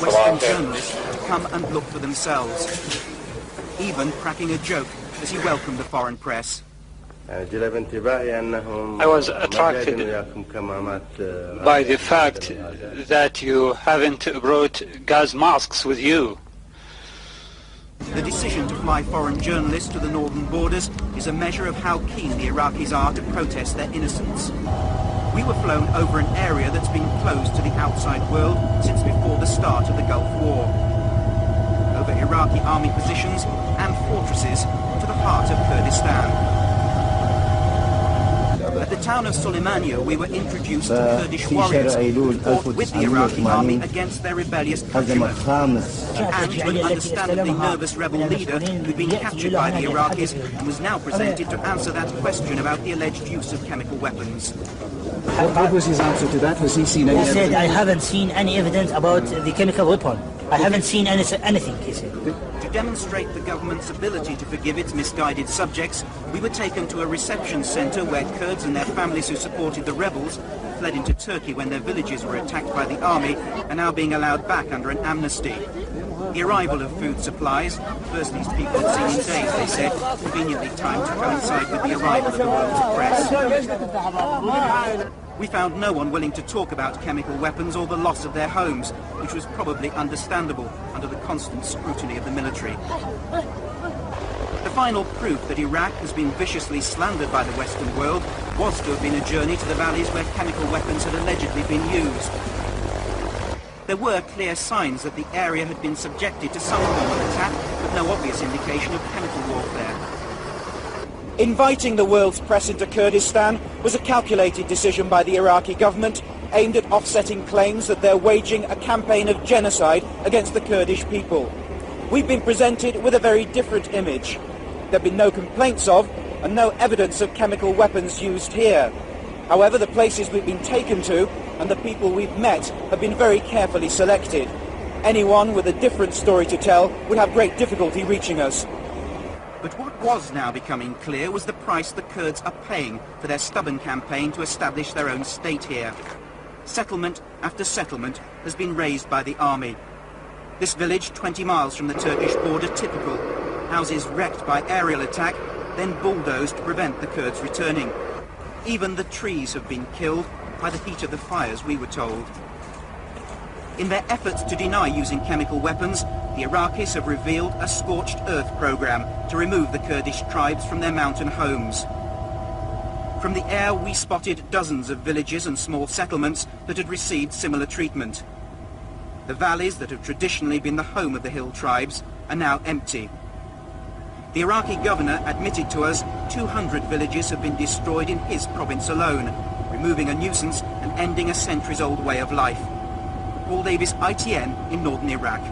Western journalists to come and look for themselves, even cracking a joke as he welcomed the foreign press. I was attracted by the fact that you haven't brought gas masks with you. The decision to fly foreign journalists to the northern borders is a measure of how keen the Iraqis are to protest their innocence. We were flown over an area that's been closed to the outside world since before the start of the Gulf War. Over Iraqi army positions and fortresses to the heart of Kurdistan. At the town of Suleimania, we were introduced to Kurdish warriors who fought with the Iraqi army against their rebellious countrymen, and to an understandably nervous rebel leader who'd been captured by the Iraqis and was now presented to answer that question about the alleged use of chemical weapons. What was his answer to that? Was he seen any evidence? He said, I haven't seen any evidence about the chemical weapon. I haven't seen anything, he said. To demonstrate the government's ability to forgive its misguided subjects, we were taken to a reception centre where Kurds and their families who supported the rebels, fled into Turkey when their villages were attacked by the army, are now being allowed back under an amnesty. The arrival of food supplies, first these people had seen in days, they said, conveniently timed to coincide with the arrival of the world's press. We found no one willing to talk about chemical weapons or the loss of their homes, which was probably understandable under the constant scrutiny of the military. The final proof that Iraq has been viciously slandered by the Western world was to have been a journey to the valleys where chemical weapons had allegedly been used. There were clear signs that the area had been subjected to some form of attack, but no obvious indication of chemical warfare. Inviting the world's press into Kurdistan was a calculated decision by the Iraqi government, aimed at offsetting claims that they're waging a campaign of genocide against the Kurdish people. We've been presented with a very different image. There have been no complaints of, and no evidence of chemical weapons used here. However, the places we've been taken to, and the people we've met, have been very carefully selected. Anyone with a different story to tell would have great difficulty reaching us. But what was now becoming clear was the price the Kurds are paying for their stubborn campaign to establish their own state here. Settlement after settlement has been razed by the army. This village, 20 miles from the Turkish border, typical. Houses wrecked by aerial attack, then bulldozed to prevent the Kurds returning. Even the trees have been killed by the heat of the fires, we were told. In their efforts to deny using chemical weapons, the Iraqis have revealed a scorched earth program to remove the Kurdish tribes from their mountain homes. From the air, we spotted dozens of villages and small settlements that had received similar treatment. The valleys that have traditionally been the home of the hill tribes are now empty. The Iraqi governor admitted to us 200 villages have been destroyed in his province alone, removing a nuisance and ending a centuries-old way of life. Paul Davis, ITN, in northern Iraq.